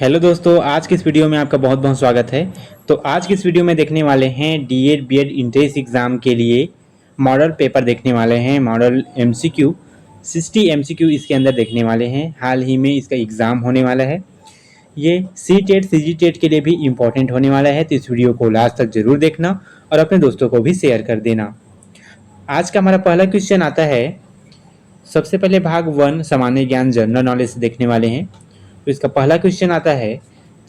Hello दोस्तों, आज की इस वीडियो में आपका बहुत बहुत स्वागत है। तो आज की इस वीडियो में देखने वाले हैं डीएड बीएड इंट्रेंस एग्ज़ाम के लिए मॉडल पेपर देखने वाले हैं। मॉडल एमसीक्यू 60 एमसीक्यू इसके अंदर देखने वाले हैं। हाल ही में इसका एग्ज़ाम होने वाला है। ये सी टेट सी जी टेट के लिए भी इम्पोर्टेंट होने वाला है, तो इस वीडियो को लास्ट तक ज़रूर देखना और अपने दोस्तों को भी शेयर कर देना। आज का हमारा पहला क्वेश्चन आता है। सबसे पहले भाग 1 सामान्य ज्ञान जनरल नॉलेज से देखने वाले हैं। तो इसका पहला क्वेश्चन आता है,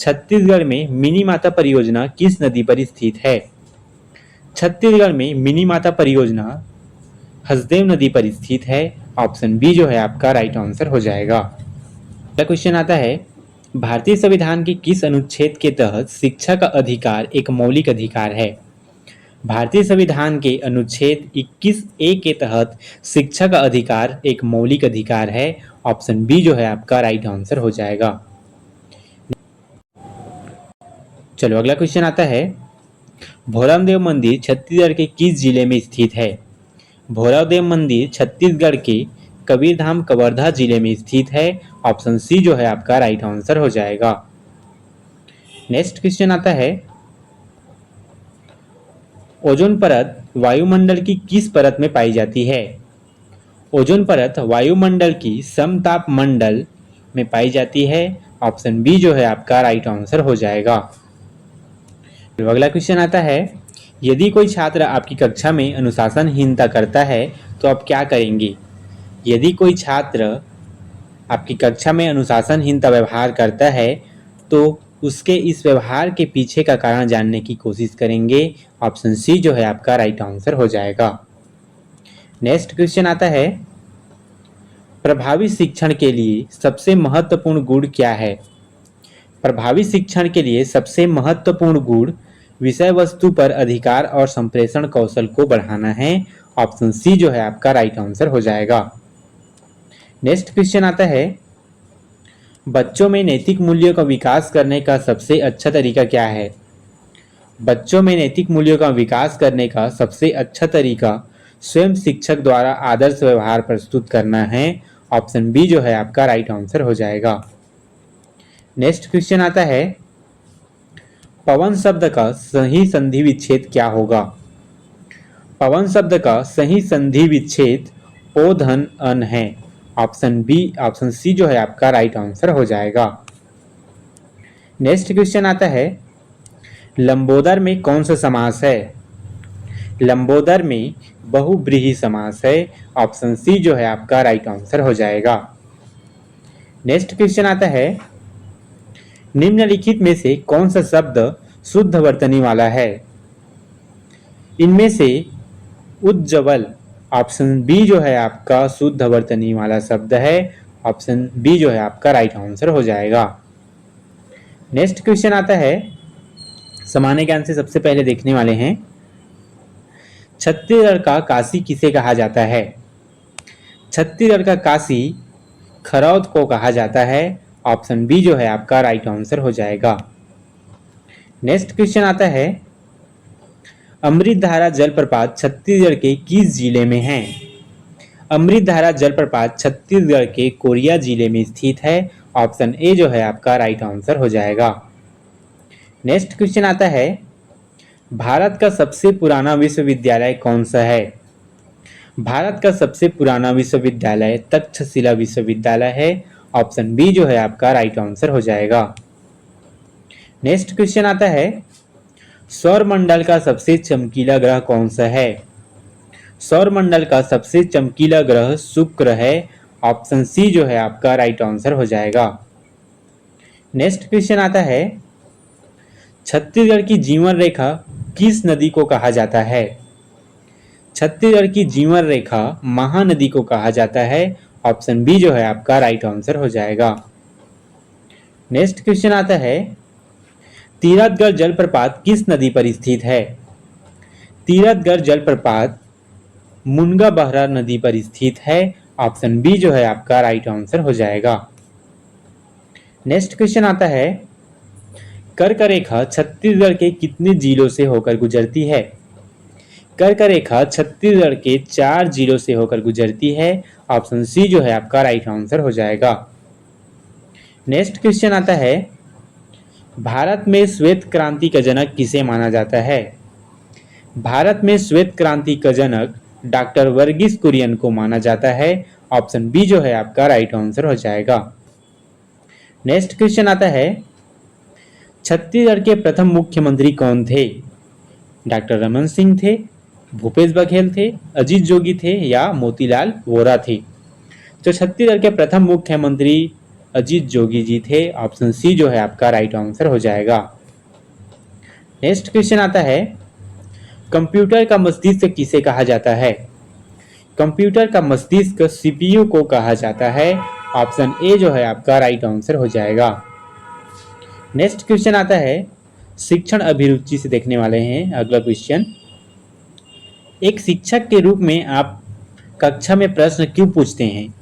छत्तीसगढ़ में मिनी माता परियोजना किस नदी पर स्थित है? छत्तीसगढ़ में मिनी माता परियोजना हसदेव नदी पर स्थित है। ऑप्शन बी जो है आपका राइट आंसर हो जाएगा। अगला क्वेश्चन आता है, भारतीय संविधान के किस अनुच्छेद के तहत शिक्षा का अधिकार एक मौलिक अधिकार है? भारतीय संविधान के अनुच्छेद 21A के तहत शिक्षा का अधिकार एक मौलिक अधिकार है। ऑप्शन बी जो है आपका राइट आंसर हो जाएगा। चलो अगला क्वेश्चन आता है, भोरामदेव मंदिर छत्तीसगढ़ के किस जिले में स्थित है? भोरामदेव मंदिर छत्तीसगढ़ के कबीरधाम कवर्धा जिले में स्थित है। ऑप्शन सी जो है आपका राइट आंसर हो जाएगा। नेक्स्ट क्वेश्चन आता है, ओजोन परत वायुमंडल की किस परत में पाई जाती है? ओजोन परत वायुमंडल की समताप मंडल में पाई जाती है। ऑप्शन बी जो है आपका राइट आंसर हो जाएगा। अगला क्वेश्चन आता है, यदि कोई छात्र आपकी कक्षा में अनुशासनहीनता करता है तो आप क्या करेंगे? यदि कोई छात्र आपकी कक्षा में अनुशासनहीनता व्यवहार करता है तो उसके इस व्यवहार के पीछे का कारण जानने की कोशिश करेंगे। ऑप्शन सी जो है आपका राइट आंसर हो जाएगा। नेक्स्ट क्वेश्चन आता है, प्रभावी शिक्षण के लिए सबसे महत्वपूर्ण गुण क्या है? प्रभावी शिक्षण के लिए सबसे महत्वपूर्ण गुण विषय वस्तु पर अधिकार और संप्रेषण कौशल को बढ़ाना है। ऑप्शन सी जो है आपका राइट आंसर हो जाएगा। नेक्स्ट क्वेश्चन आता है, बच्चों में नैतिक मूल्यों का विकास करने का सबसे अच्छा तरीका क्या है? बच्चों में नैतिक मूल्यों का विकास करने का सबसे अच्छा तरीका स्वयं शिक्षक द्वारा आदर्श व्यवहार प्रस्तुत करना है। ऑप्शन बी जो है आपका राइट आंसर हो जाएगा। नेक्स्ट क्वेश्चन आता है, पवन शब्द का सही संधि विच्छेद क्या होगा? पवन शब्द का सही संधि विच्छेद ओ धन अन है। ऑप्शन बी ऑप्शन सी जो है आपका राइट आंसर हो जाएगा। नेक्स्ट क्वेश्चन आता है, लंबोदर में कौन सा समास है? लंबोदर में बहुब्रीहि समास है। ऑप्शन सी जो है आपका राइट आंसर हो जाएगा। नेक्स्ट क्वेश्चन आता है, निम्नलिखित में से कौन सा शब्द शुद्ध वर्तनी वाला है? इनमें से उज्ज्वल ऑप्शन बी जो है आपका शुद्ध वर्तनी वाला शब्द है। ऑप्शन बी जो है आपका राइट आंसर हो जाएगा। नेक्स्ट क्वेश्चन आता है, सामान्य ज्ञान से सबसे पहले देखने वाले हैं, छत्तीसगढ़ का काशी किसे कहा जाता है? छत्तीसगढ़ का काशी खरौद को कहा जाता है। ऑप्शन बी जो है आपका राइट आंसर हो जाएगा। नेक्स्ट क्वेश्चन आता है, अमृतधारा जलप्रपात छत्तीसगढ़ के किस जिले में है? अमृतधारा जलप्रपात छत्तीसगढ़ के कोरिया जिले में स्थित है। ऑप्शन ए जो है आपका राइट आंसर हो जाएगा। नेक्स्ट क्वेश्चन आता है, भारत का सबसे पुराना विश्वविद्यालय कौन सा है? भारत का सबसे पुराना विश्वविद्यालय तक्षशिला विश्वविद्यालय है। ऑप्शन बी जो है आपका राइट आंसर हो जाएगा। नेक्स्ट क्वेश्चन आता है, सौरमंडल का सबसे चमकीला ग्रह कौन सा है? सौरमंडल का सबसे चमकीला ग्रह शुक्र है। ऑप्शन सी जो है आपका राइट आंसर हो जाएगा। नेक्स्ट क्वेश्चन आता है, छत्तीसगढ़ की जीवन रेखा किस नदी को कहा जाता है? छत्तीसगढ़ की जीवन रेखा महानदी को कहा जाता है। ऑप्शन बी जो है आपका राइट आंसर हो जाएगा। नेक्स्ट क्वेश्चन आता है, तीरथगढ़ जलप्रपात किस नदी पर स्थित है? तीरथगढ़ जलप्रपात मुनगा बहरा नदी पर स्थित है। ऑप्शन बी जो है आपका राइट आंसर हो जाएगा। नेक्स्ट क्वेश्चन आता है, कर्क रेखा छत्तीसगढ़ के कितने जिलों से होकर गुजरती है? कर्क रेखा छत्तीसगढ़ के 4 जिलों से होकर गुजरती है। ऑप्शन सी जो है आपका राइट आंसर हो जाएगा। नेक्स्ट क्वेश्चन आता है, भारत में श्वेत क्रांति का जनक किसे माना जाता है? भारत में श्वेत क्रांति का जनक डॉक्टर वर्गीस कुरियन को माना जाता है। ऑप्शन बी जो है आपका राइट आंसर हो जाएगा। नेक्स्ट क्वेश्चन आता है, छत्तीसगढ़ के प्रथम मुख्यमंत्री कौन थे? डॉक्टर रमन सिंह थे, भूपेश बघेल थे, अजीत जोगी थे या मोतीलाल वोरा थे? तो छत्तीसगढ़ के प्रथम मुख्यमंत्री अजीत जोगी जी थे। ऑप्शन सी जो है आपका राइट आंसर हो जाएगा। नेक्स्ट क्वेश्चन आता है, कंप्यूटर का मस्तिष्क किसे कहा जाता है? कंप्यूटर का मस्तिष्क सीपीयू को कहा जाता है। ऑप्शन ए जो है आपका राइट आंसर हो जाएगा। नेक्स्ट क्वेश्चन आता है, शिक्षण अभिरुचि से देखने वाले हैं अगला क्वेश्चन। एक शिक्षक के रूप में आप कक्षा में प्रश्न क्यों पूछते हैं?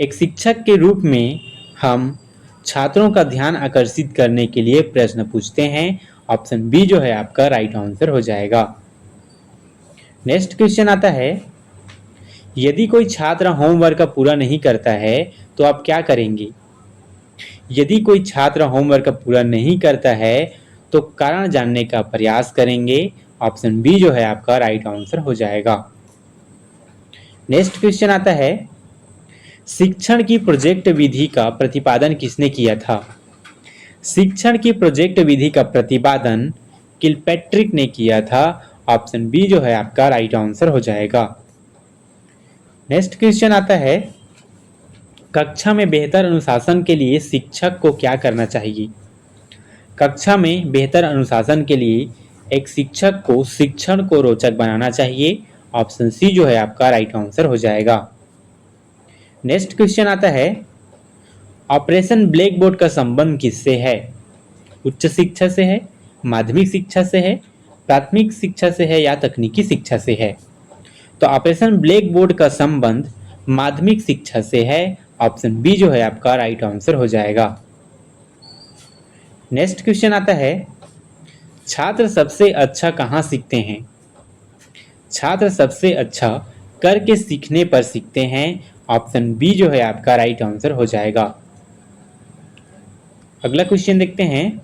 एक शिक्षक के रूप में हम छात्रों का ध्यान आकर्षित करने के लिए प्रश्न पूछते हैं। ऑप्शन बी जो है आपका राइट आंसर हो जाएगा। नेक्स्ट क्वेश्चन आता है, यदि कोई छात्र होमवर्क पूरा नहीं करता है तो आप क्या करेंगे? यदि कोई छात्र होमवर्क पूरा नहीं करता है तो कारण जानने का प्रयास करेंगे। ऑप्शन बी जो है आपका राइट आंसर हो जाएगा। नेक्स्ट क्वेश्चन आता है, शिक्षण की प्रोजेक्ट विधि का प्रतिपादन किसने किया था? शिक्षण की प्रोजेक्ट विधि का प्रतिपादन किलपैट्रिक ने किया था। ऑप्शन बी जो है आपका राइट आंसर हो जाएगा। नेक्स्ट क्वेश्चन आता है, कक्षा में बेहतर अनुशासन के लिए शिक्षक को क्या करना चाहिए? कक्षा में बेहतर अनुशासन के लिए एक शिक्षक को शिक्षण को रोचक बनाना चाहिए। ऑप्शन सी जो है आपका राइट आंसर हो जाएगा। नेक्स्ट क्वेश्चन आता है, ऑपरेशन ब्लैक बोर्ड का संबंध किससे है? उच्च शिक्षा से है, माध्यमिक शिक्षा से है, प्राथमिक शिक्षा से है या तकनीकी शिक्षा से है? तो ऑपरेशन ब्लैक बोर्ड का संबंध माध्यमिक शिक्षा से है। ऑप्शन बी जो है आपका राइट आंसर हो जाएगा। नेक्स्ट क्वेश्चन आता है, छात्र सबसे अच्छा कहाँ सीखते हैं? छात्र सबसे अच्छा करके सीखने पर सीखते हैं। ऑप्शन बी जो है आपका राइट आंसर हो जाएगा। अगला क्वेश्चन देखते हैं,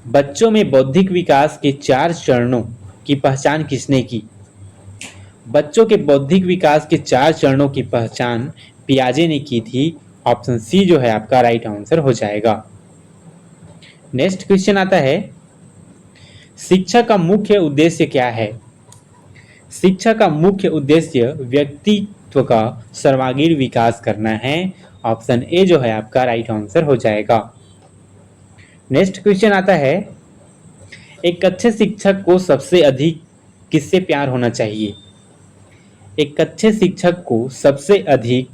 बच्चों में बौद्धिक विकास के 4 चरणों की पहचान किसने की? बच्चों के बौद्धिक विकास के 4 चरणों की पहचान पियाजे ने की थी। ऑप्शन सी जो है आपका राइट आंसर हो जाएगा। नेक्स्ट क्वेश्चन आता है, शिक्षा का मुख्य उद्देश्य क्या है? शिक्षा का मुख्य उद्देश्य व्यक्तित्व का सर्वांगीण विकास करना है। ऑप्शन ए जो है आपका राइट आंसर हो जाएगा। नेक्स्ट क्वेश्चन आता है, एक अच्छे शिक्षक को सबसे अधिक किससे प्यार होना चाहिए? एक अच्छे शिक्षक को सबसे अधिक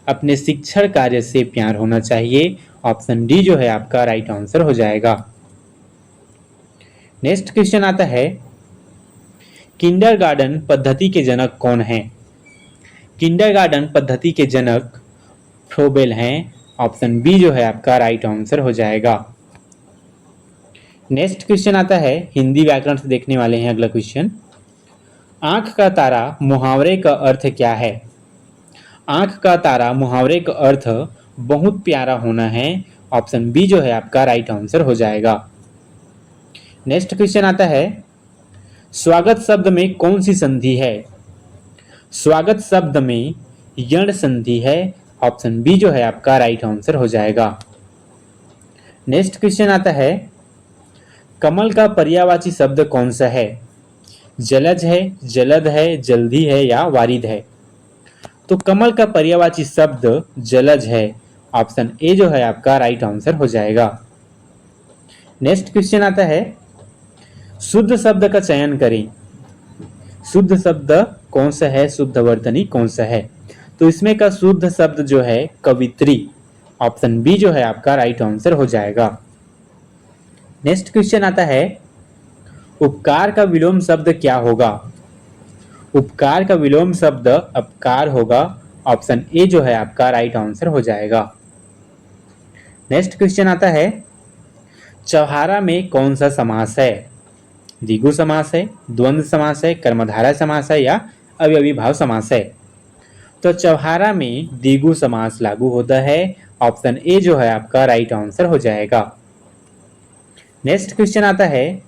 अपने शिक्षण कार्य से प्यार होना चाहिए। ऑप्शन डी जो है आपका राइट आंसर हो जाएगा। नेक्स्ट क्वेश्चन आता है, किंडरगार्टन पद्धति के जनक कौन हैं? किंडरगार्टन पद्धति के जनक फ्रोबेल हैं। ऑप्शन बी जो है आपका राइट आंसर हो जाएगा। नेक्स्ट क्वेश्चन आता है, हिंदी व्याकरण से देखने वाले हैं अगला क्वेश्चन। आंख का तारा मुहावरे का अर्थ क्या है? आंख का तारा मुहावरे का अर्थ बहुत प्यारा होना है। ऑप्शन बी जो है आपका राइट आंसर हो जाएगा। नेक्स्ट क्वेश्चन आता है, स्वागत शब्द में कौन सी संधि है? स्वागत शब्द में यण संधि है। ऑप्शन बी जो है आपका राइट आंसर हो जाएगा। नेक्स्ट क्वेश्चन आता है, कमल का पर्यायवाची शब्द कौन सा है? जलज है, जलद है, जल्दी है या वारिद है? तो कमल का पर्यायवाची शब्द जलज है। ऑप्शन ए जो है आपका राइट आंसर हो जाएगा। नेक्स्ट क्वेश्चन आता है, शुद्ध शब्द का चयन करें। शुद्ध शब्द कौन सा है, शुद्ध वर्तनी कौन सा है? तो इसमें का शुद्ध शब्द जो है कवित्री। ऑप्शन बी जो है आपका राइट आंसर हो जाएगा। नेक्स्ट क्वेश्चन आता है, उपकार का विलोम शब्द क्या होगा? उपकार का विलोम शब्द अपकार होगा। ऑप्शन ए जो है आपका राइट आंसर हो जाएगा। नेक्स्ट क्वेश्चन आता है, चौहारा में कौन सा समास है? द्विगु समास है, द्वंद्व समास है, कर्मधारय समास है या अवयवी भाव समास है? तो चौहारा में द्विगु समास लागू होता है। ऑप्शन ए जो है आपका राइट आंसर हो जाएगा। नेक्स्ट क्वेश्चन आता है,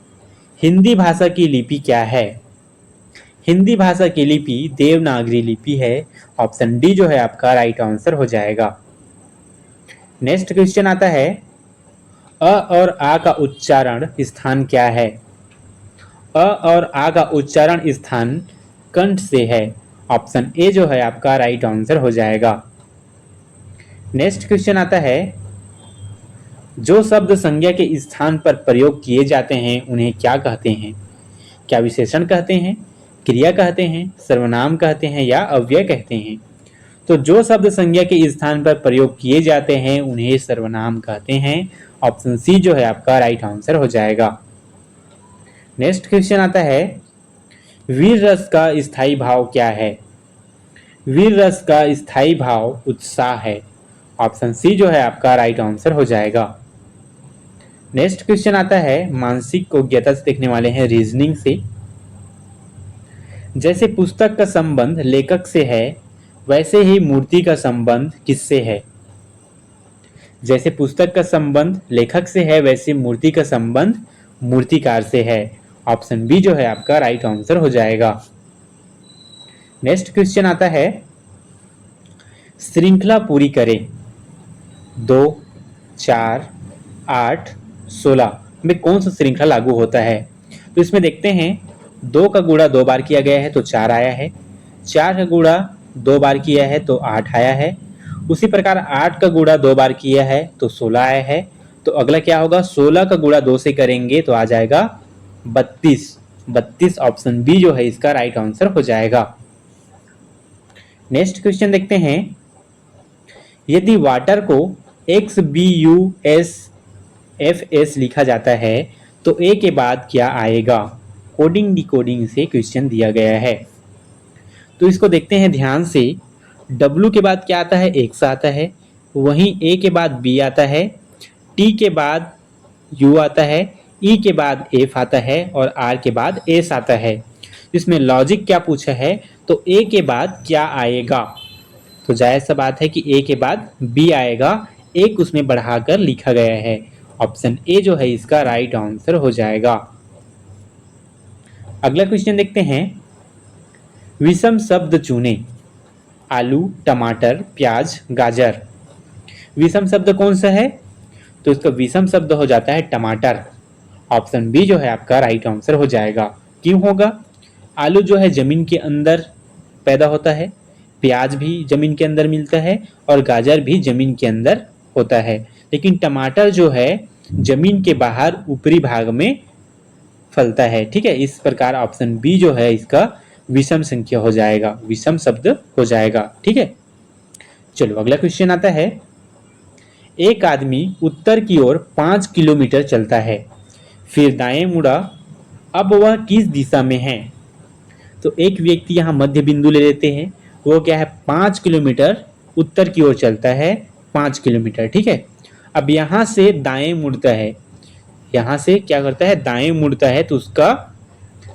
हिंदी भाषा की लिपि क्या है? हिंदी भाषा की लिपि देवनागरी लिपि है। ऑप्शन डी जो है आपका राइट आंसर हो जाएगा। नेक्स्ट क्वेश्चन आता है, अ और आ का उच्चारण स्थान क्या है? अ और आ का उच्चारण स्थान कंठ से है। ऑप्शन ए जो है आपका राइट आंसर हो जाएगा। नेक्स्ट क्वेश्चन आता है, जो शब्द संज्ञा के स्थान पर प्रयोग किए जाते हैं उन्हें क्या कहते हैं? क्या विशेषण कहते हैं, क्रिया कहते हैं, सर्वनाम कहते हैं या अव्यय कहते हैं? तो जो शब्द संज्ञा के स्थान पर प्रयोग किए जाते हैं उन्हें सर्वनाम कहते हैं। ऑप्शन सी जो है आपका राइट आंसर हो जाएगा। नेक्स्ट क्वेश्चन आता है, वीर रस का स्थायी भाव क्या है? वीर रस का स्थायी भाव उत्साह है। ऑप्शन सी जो है आपका राइट आंसर हो जाएगा। नेक्स्ट क्वेश्चन आता है, मानसिक योग्यता से देखने वाले हैं रीजनिंग से। जैसे पुस्तक का संबंध लेखक से है वैसे ही मूर्ति का संबंध किससे है? जैसे पुस्तक का संबंध लेखक से है वैसे मूर्ति का संबंध मूर्तिकार से है। ऑप्शन बी जो है आपका राइट आंसर हो जाएगा। नेक्स्ट क्वेश्चन आता है, श्रृंखला पूरी करें। 2, 4, 8, 16 में कौन सा श्रृंखला लागू होता है? तो इसमें देखते हैं, 2 का गुणा 2 बार किया गया है तो 4 आया है। 4 का गुणा 2 बार किया है तो 8 आया है। उसी प्रकार 8 का गुणा 2 बार किया है तो 16 आया है। तो अगला क्या होगा, 16 का गुणा 2 से करेंगे तो आ जाएगा 32। 32 ऑप्शन बी जो है इसका राइट आंसर हो जाएगा। नेक्स्ट क्वेश्चन देखते हैं, यदि वाटर को XBUSFS लिखा जाता है तो ए के बाद क्या आएगा? कोडिंग डिकोडिंग से क्वेश्चन दिया गया है। तो इसको देखते हैं ध्यान से। W के बाद क्या आता है? एक्स आता है। वहीं ए के बाद बी आता है। टी के बाद यू आता है। ई के बाद एफ आता है और आर के बाद एस आता है। इसमें लॉजिक क्या पूछा है? तो ए के बाद क्या आएगा? तो जाहिर सा बात है कि ए के बाद बी आएगा। एक उसमें बढ़ाकर लिखा गया है। ऑप्शन ए जो है इसका राइट आंसर हो जाएगा। अगला क्वेश्चन देखते हैं, विषम शब्द चुने। आलू, टमाटर, प्याज, गाजर। विषम शब्द कौन सा है? तो इसका विषम शब्द हो जाता है टमाटर। ऑप्शन बी जो है आपका राइट आंसर हो जाएगा। क्यों होगा? आलू जो है जमीन के अंदर पैदा होता है, प्याज भी जमीन के अंदर मिलता है और गाजर भी जमीन के अंदर होता है। लेकिन टमाटर जो है जमीन के बाहर ऊपरी भाग में फलता है। ठीक है, इस प्रकार ऑप्शन बी जो है इसका विषम संख्या हो जाएगा, विषम शब्द हो जाएगा। ठीक है, चलो अगला क्वेश्चन आता है, एक आदमी उत्तर की ओर 5 किलोमीटर चलता है, फिर दाएं मुड़ा, अब वह किस दिशा में है? तो एक व्यक्ति यहाँ मध्य बिंदु ले लेते हैं, वो क्या है 5 किलोमीटर उत्तर की ओर चलता है, 5 किलोमीटर। ठीक है, अब यहाँ से दाएं मुड़ता है, यहाँ से क्या करता है दाएं मुड़ता है, तो उसका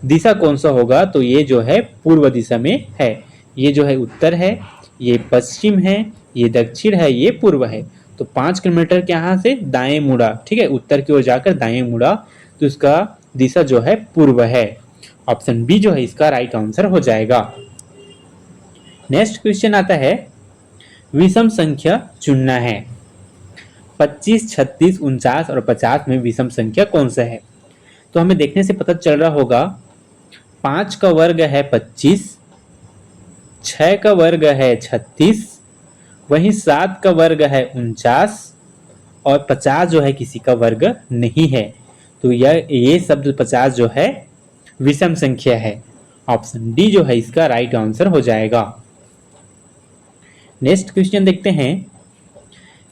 दिशा कौन सा होगा? तो ये जो है पूर्व दिशा में है। ये जो है उत्तर है, ये पश्चिम है, ये दक्षिण है, ये पूर्व है। तो 5 किलोमीटर के यहाँ से दाएं मुड़ा, ठीक है, उत्तर की ओर जाकर दाएं मुड़ा, तो इसका दिशा जो है पूर्व है। ऑप्शन बी जो है इसका राइट आंसर हो जाएगा। नेक्स्ट क्वेश्चन आता है, विषम संख्या चुनना है। 25, 36, 49 और 50 में विषम संख्या कौन सा है? तो हमें देखने से पता चल रहा होगा, 5 का वर्ग है 25, 6 का वर्ग है 36, वहीं 7 का वर्ग है 49 और 50 जो है किसी का वर्ग नहीं है। तो ये शब्द 50 जो है विषम संख्या है। ऑप्शन डी जो है इसका राइट आंसर हो जाएगा। नेक्स्ट क्वेश्चन देखते हैं,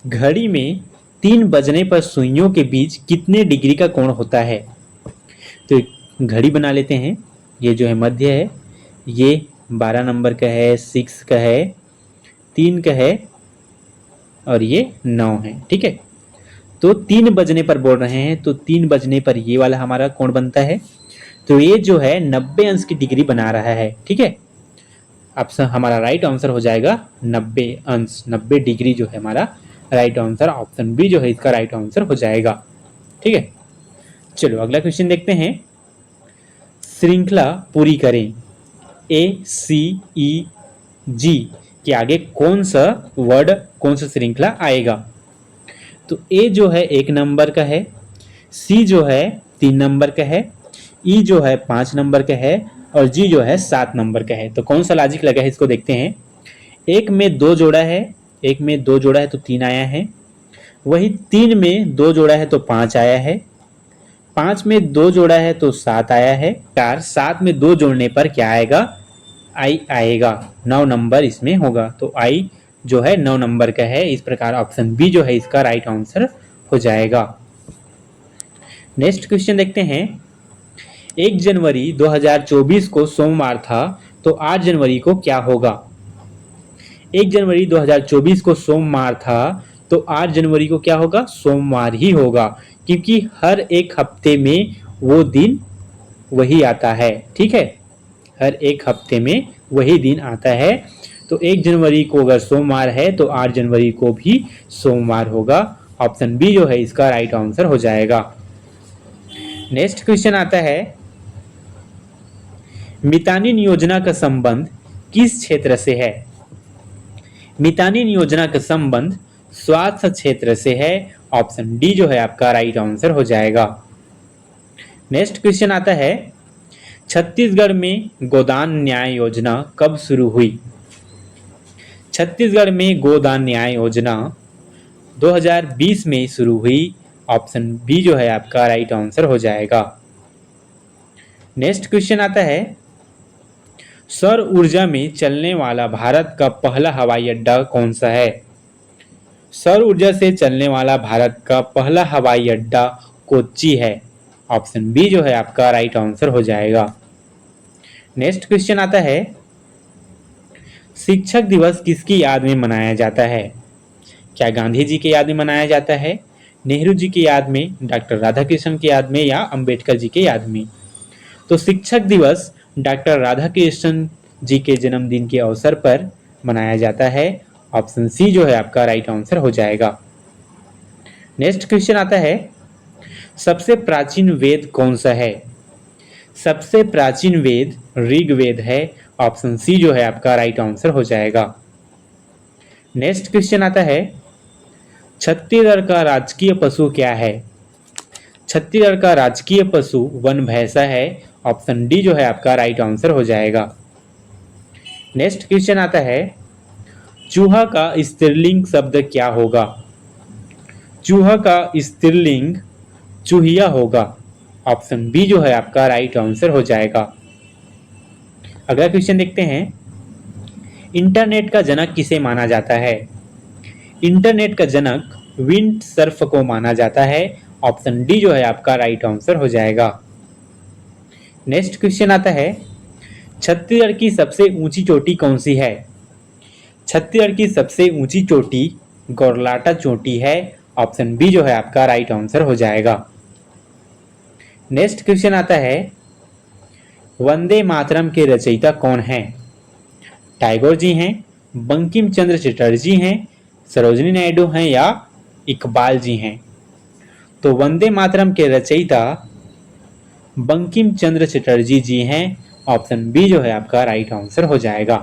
घड़ी में 3 बजने पर सुइयों के बीच कितने डिग्री का कोण होता है? तो घड़ी बना लेते हैं, ये जो है मध्य है, ये 12 नंबर का है, 6 का है, 3 का है और ये 9 है। ठीक है, तो 3 बजने पर बोल रहे हैं, तो 3 बजने पर ये वाला हमारा कोण बनता है। तो ये जो है 90 अंश की डिग्री बना रहा है। ठीक है, अब हमारा राइट आंसर हो जाएगा 90 अंश, 90 डिग्री जो है हमारा राइट आंसर। ऑप्शन बी जो है इसका राइट आंसर हो जाएगा। ठीक है, चलो अगला क्वेश्चन देखते हैं। श्रृंखला पूरी करें। ACEG के आगे कौन सा वर्ड, कौन सा श्रृंखला आएगा? तो ए जो है 1 नंबर का है, सी जो है 3 नंबर का है, ई जो है 5 नंबर का है और जी जो है 7 नंबर का है। तो कौन सा लॉजिक लगा है इसको देखते हैं। एक में 2 जोड़ा है, एक में 2 जोड़ा है तो 3 आया है, वही 3 में 2 जोड़ा है तो 5 आया है, 5 में 2 जोड़ा है तो 7 आया है, 7 में 2 जोड़ने पर क्या आएगा? आई आएगा। 9 नंबर इसमें होगा, तो आई जो है 9 नंबर का है। इस प्रकार ऑप्शन बी जो है इसका राइट आंसर हो जाएगा। नेक्स्ट क्वेश्चन देखते हैं। 1 जनवरी 2024 को सोमवार था, तो 8 जनवरी को क्या होगा? 1 जनवरी 2024 को सोमवार था, तो 8 जनवरी को क्या होगा? सोमवार ही होगा, क्योंकि हर एक हफ्ते में वो दिन वही आता है। ठीक है, हर एक हफ्ते में वही दिन आता है। तो 1 जनवरी को अगर सोमवार है तो 8 जनवरी को भी सोमवार होगा। ऑप्शन बी जो है इसका राइट आंसर हो जाएगा। नेक्स्ट क्वेश्चन आता है। मितानिन योजना का संबंध किस क्षेत्र से है? मितानिन योजना का संबंध स्वास्थ्य क्षेत्र से है। ऑप्शन डी जो है आपका राइट आंसर हो जाएगा। नेक्स्ट क्वेश्चन आता है। छत्तीसगढ़ में गोदान न्याय योजना कब शुरू हुई? छत्तीसगढ़ में गोदान न्याय योजना 2020 में शुरू हुई। ऑप्शन बी जो है आपका राइट आंसर हो जाएगा। नेक्स्ट क्वेश्चन आता है। सौर ऊर्जा में चलने वाला भारत का पहला हवाई अड्डा कौन सा है? सौर ऊर्जा से चलने वाला भारत का पहला हवाई अड्डा कोच्चि है। ऑप्शन बी जो है आपका राइट आंसर हो जाएगा। नेक्स्ट क्वेश्चन आता है। शिक्षक दिवस किसकी याद में मनाया जाता है? क्या गांधी जी की याद में मनाया जाता है, नेहरू जी की याद में, डॉक्टर राधाकृष्णन की याद में या अंबेडकर जी की याद में? तो शिक्षक दिवस डॉक्टर राधाकृष्णन जी के जन्मदिन के अवसर पर मनाया जाता है। ऑप्शन सी जो है आपका राइट आंसर हो जाएगा। नेक्स्ट क्वेश्चन आता है। सबसे प्राचीन वेद कौन सा है? सबसे प्राचीन वेद ऋग्वेद है। ऑप्शन सी जो है आपका राइट आंसर हो जाएगा। नेक्स्ट क्वेश्चन आता है। छत्तीसगढ़ का राजकीय पशु क्या है? छत्तीसगढ़ का राजकीय पशु वन भैंसा है। ऑप्शन डी जो है आपका राइट आंसर हो जाएगा। नेक्स्ट क्वेश्चन आता है। चूहा का स्त्रीलिंग शब्द क्या होगा? चूहा का स्त्रीलिंग चूहिया होगा। ऑप्शन बी जो है आपका राइट आंसर हो जाएगा। अगला क्वेश्चन देखते हैं। इंटरनेट का जनक किसे माना जाता है? इंटरनेट का जनक विंड सर्फ को माना जाता है। ऑप्शन डी जो है आपका राइट आंसर हो जाएगा। नेक्स्ट क्वेश्चन आता है। छत्तीसगढ़ की सबसे ऊंची चोटी कौन सी है? छत्तीसगढ़ की सबसे ऊंची चोटी गौरलाटा चोटी है। ऑप्शन बी जो है आपका राइट आंसर हो जाएगा। नेक्स्ट क्वेश्चन आता है। वंदे मातरम के रचयिता कौन हैं? टैगोर जी हैं, बंकिम चंद्र चटर्जी हैं, सरोजिनी नायडू हैं या इकबाल जी हैं? तो वंदे मातरम के रचयिता बंकिम चंद्र चटर्जी जी हैं। ऑप्शन बी जो है आपका राइट आंसर हो जाएगा।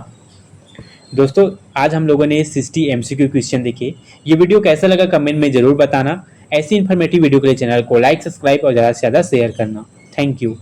दोस्तों आज हम लोगों ने 60 MCQ क्वेश्चन देखे। ये वीडियो कैसा लगा कमेंट में जरूर बताना। ऐसी इन्फॉर्मेटिव वीडियो के लिए चैनल को लाइक, सब्सक्राइब और ज़्यादा से ज़्यादा शेयर करना। Thank you.